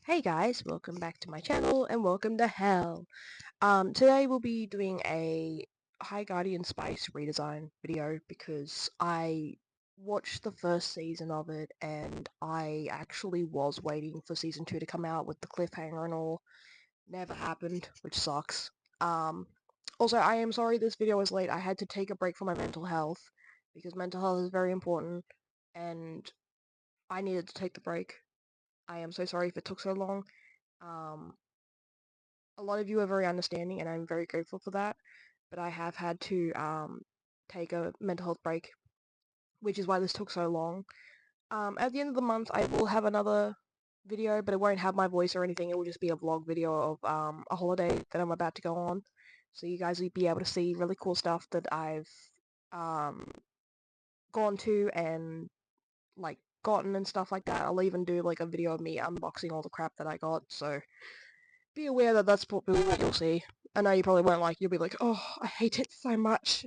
Hey guys, welcome back to my channel and welcome to hell. Today we'll be doing a High Guardian Spice redesign video because I watched the first season of it and I actually was waiting for season 2 to come out with the cliffhanger and all. Never happened, which sucks. Also, I am sorry this video was late. I had to take a break from my mental health because mental health is very important and I needed to take the break. I am so sorry if it took so long. Um, a lot of you are very understanding, and I'm very grateful for that. But I have had to take a mental health break, which is why this took so long. At the end of the month, I will have another video, but it won't have my voice or anything. It will just be a vlog video of a holiday that I'm about to go on. So you guys will be able to see really cool stuff that I've um, gone to and like gotten and stuff like that. I'll even do like a video of me unboxing all the crap that I got. So be aware that that's probably what you'll see. I know you probably won't like. You'll be like, "Oh, I hate it so much."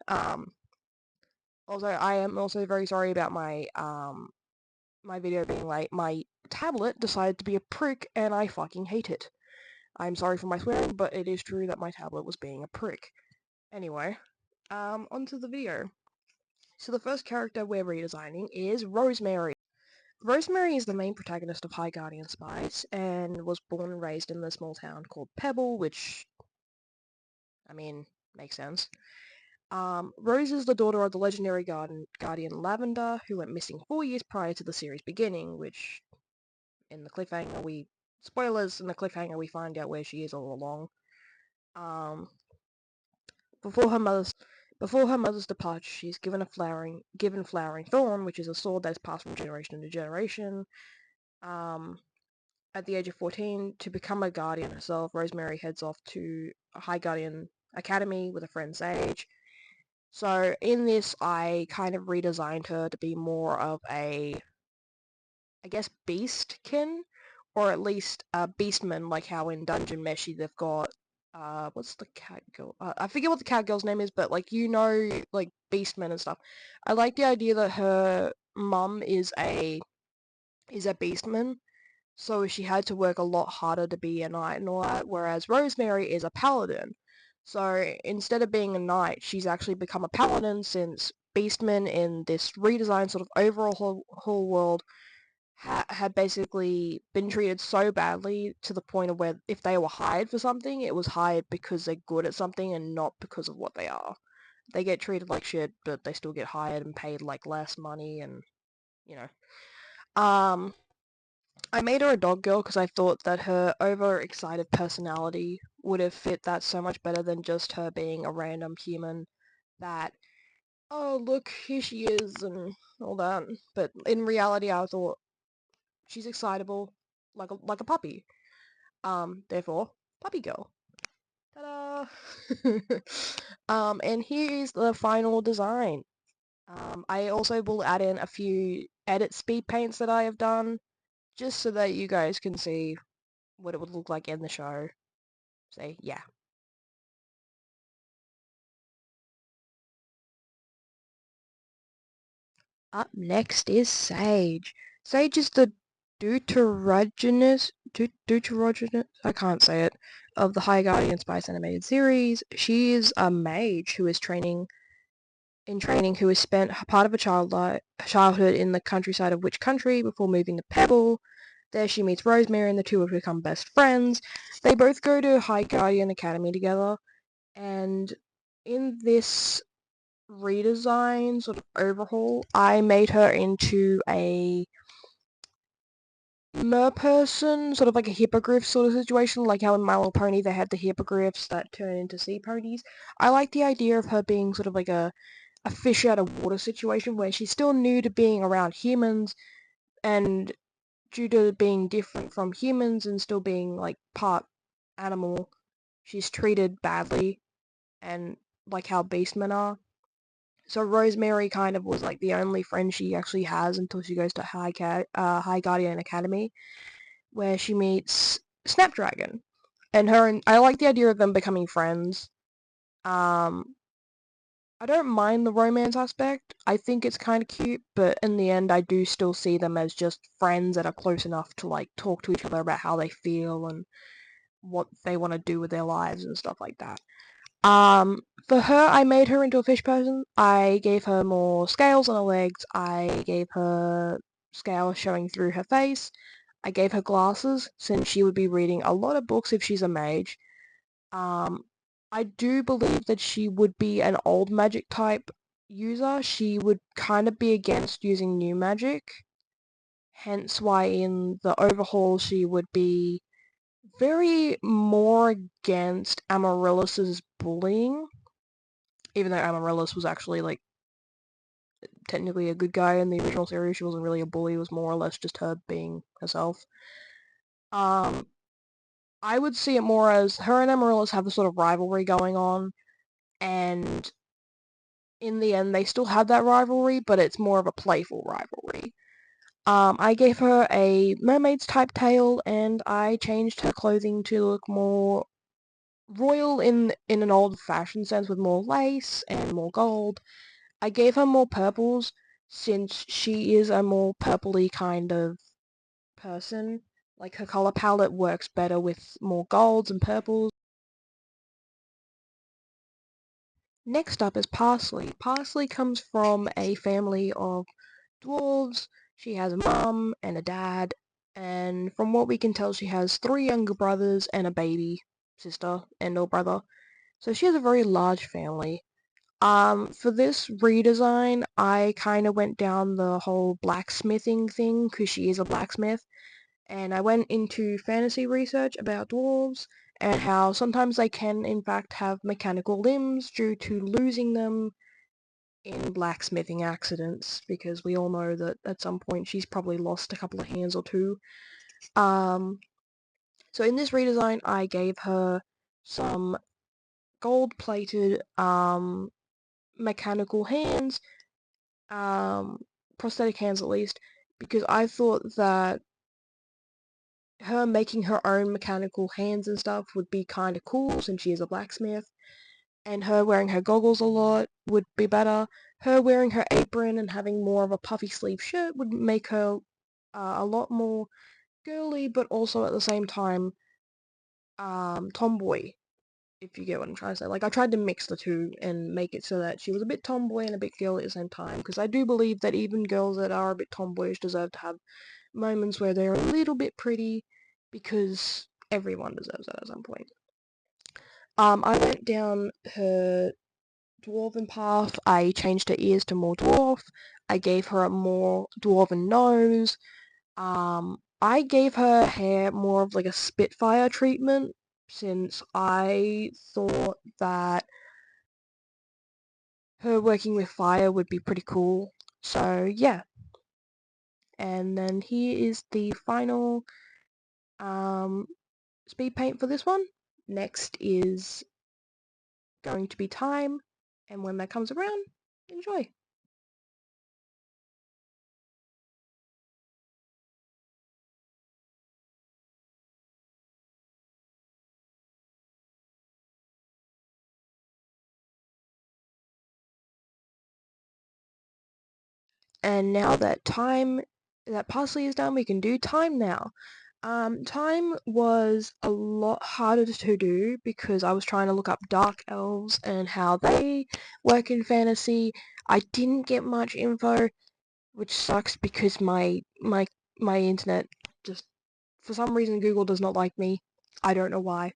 um. Also, I am also very sorry about my video being late. My tablet decided to be a prick, and I fucking hate it. I'm sorry for my swearing, but it is true that my tablet was being a prick. Anyway, onto the video. So the first character we're redesigning is Rosemary. Rosemary is the main protagonist of High Guardian Spice and was born and raised in the small town called Pebble, which, I mean, makes sense. Rose is the daughter of the legendary Guardian Lavender, who went missing 4 years prior to the series beginning, which, in the cliffhanger, spoilers, in the cliffhanger we find out where she is all along. Um, before her mother's Before her mother's departure, she is given flowering thorn, which is a sword that is passed from generation to generation. Um, at the age of 14, to become a guardian herself, Rosemary heads off to a High Guardian Academy with a friend Sage. So in this, I kind of redesigned her to be more of a, I guess, beastkin, or at least a beastman, like how in Dungeon Meshi they've got, what's the cat girl? I forget what the cat girl's name is, but like, like beastmen and stuff. I like the idea that her mum is a beastman, so she had to work a lot harder to be a knight and all that, whereas Rosemary is a paladin. So instead of being a knight, she's actually become a paladin since beastmen in this redesigned sort of overall whole world had basically been treated so badly to the point of where if they were hired for something, it was hired because they're good at something and not because of what they are. They get treated like shit, but they still get hired and paid like less money and, you know. I made her a dog girl because I thought that her overexcited personality would have fit that so much better than just her being a random human that, oh look, here she is and all that. But in reality, I thought she's excitable like a puppy. Therefore, puppy girl. Ta-da! And here's the final design. I also will add in a few edit speed paints that I have done just so that you guys can see what it would look like in the show. So, yeah. Up next is Sage. Sage is the deuterogenous, I can't say it, of the High Guardian Spice animated series. She is a mage who is training who has spent part of her childhood in the countryside of which country before moving to Pebble. There she meets Rosemary and the two have become best friends. They both go to High Guardian Academy together, and in this redesign, sort of overhaul, I made her into a merperson, sort of like a hippogriff sort of situation, like how in My Little Pony they had the hippogriffs that turn into sea ponies. I like the idea of her being sort of like a fish out of water situation where she's still new to being around humans, and due to being different from humans and still being like part animal, she's treated badly, and like how beastmen are. So Rosemary kind of was like the only friend she actually has until she goes to High Guardian Academy, where she meets Snapdragon. And I like the idea of them becoming friends. Um, I don't mind the romance aspect. I think it's kind of cute, but in the end, I do still see them as just friends that are close enough to like talk to each other about how they feel and what they want to do with their lives and stuff like that. For her, I made her into a fish person. I gave her more scales on her legs. I gave her scales showing through her face. I gave her glasses since she would be reading a lot of books if she's a mage. Um, I do believe that she would be an old magic type user. She would kind of be against using new magic. Hence why in the overhaul she would be very more against Amaryllis's bullying. Even though Amaryllis was actually like technically a good guy in the original series, she wasn't really a bully, it was more or less just her being herself. Um, I would see it more as her and Amaryllis have a sort of rivalry going on, and in the end they still have that rivalry, but it's more of a playful rivalry. I gave her a mermaid's type tail, and I changed her clothing to look more royal in an old-fashioned sense with more lace and more gold. I gave her more purples since she is a more purpley kind of person. Like her color palette works better with more golds and purples. Next up is Parsley. Parsley comes from a family of dwarves. She has a mum and a dad, and from what we can tell, she has 3 younger brothers and a baby sister and or brother. So she has a very large family. For this redesign, I kind of went down the whole blacksmithing thing because she is a blacksmith, and I went into fantasy research about dwarves and how sometimes they can in fact have mechanical limbs due to losing them in blacksmithing accidents, because we all know that at some point she's probably lost a couple of hands or two. So in this redesign, I gave her some gold-plated mechanical hands, prosthetic hands at least, because I thought that her making her own mechanical hands and stuff would be kind of cool since she is a blacksmith, and her wearing her goggles a lot would be better. Her wearing her apron and having more of a puffy sleeve shirt would make her a lot more girly, but also at the same time tomboy, if you get what I'm trying to say. Like, I tried to mix the two and make it so that she was a bit tomboy and a bit girly at the same time, because I do believe that even girls that are a bit tomboyish deserve to have moments where they're a little bit pretty, because everyone deserves that at some point. I went down her dwarven path. I changed her ears to more dwarf. I gave her a more dwarven nose. I gave her hair more of like a Spitfire treatment, since I thought that her working with fire would be pretty cool. So yeah. And then here is the final speed paint for this one. Next is going to be Thyme, and when that comes around, enjoy. And now that Parsley is done, we can do Thyme now. Thyme was a lot harder to do because I was trying to look up dark elves and how they work in fantasy. I didn't get much info, which sucks because my internet just, for some reason, Google does not like me. I don't know why.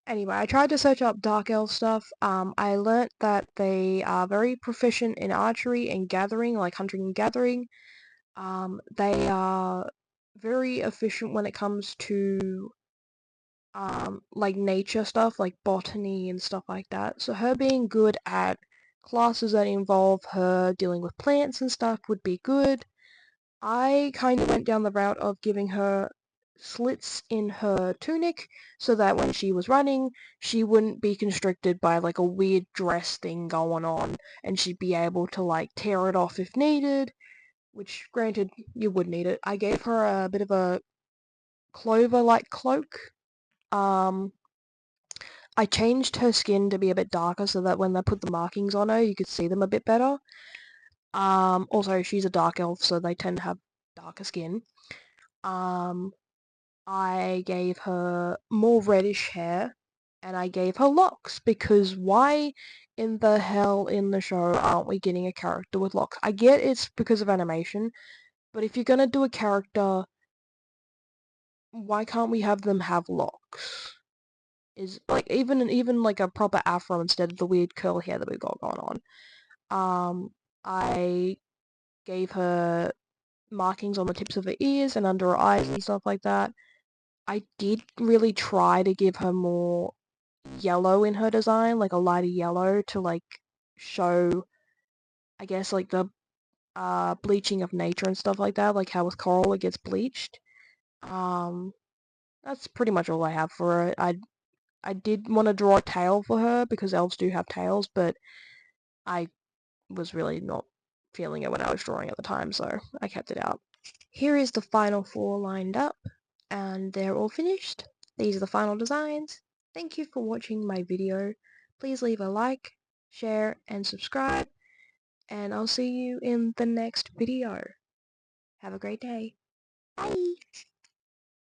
Anyway, I tried to search up dark elf stuff. I learnt that they are very proficient in archery and gathering, like hunting and gathering. They are very efficient when it comes to like nature stuff, like botany and stuff like that. So her being good at classes that involve her dealing with plants and stuff would be good. I kind of went down the route of giving her slits in her tunic so that when she was running, she wouldn't be constricted by like a weird dress thing going on, and she'd be able to like tear it off if needed, which granted you would need it. I gave her a bit of a clover-like cloak. Um, I changed her skin to be a bit darker so that when they put the markings on her, you could see them a bit better. Also, she's a dark elf, so they tend to have darker skin. I gave her more reddish hair, and I gave her locks, because why in the hell in the show aren't we getting a character with locks? I get it's because of animation, but if you're gonna do a character, why can't we have them have locks? Is like even like a proper afro instead of the weird curly hair that we've got going on. I gave her markings on the tips of her ears and under her eyes and stuff like that. I did really try to give her more yellow in her design, like a lighter yellow to like show, I guess, like the bleaching of nature and stuff like that, like how with coral it gets bleached. That's pretty much all I have for her. I did want to draw a tail for her because elves do have tails, but I was really not feeling it when I was drawing at the time, so I kept it out. Here is the final 4 lined up, and they're all finished. These are the final designs. Thank you for watching my video. Please leave a like, share, and subscribe, and I'll see you in the next video. Have a great day. Bye!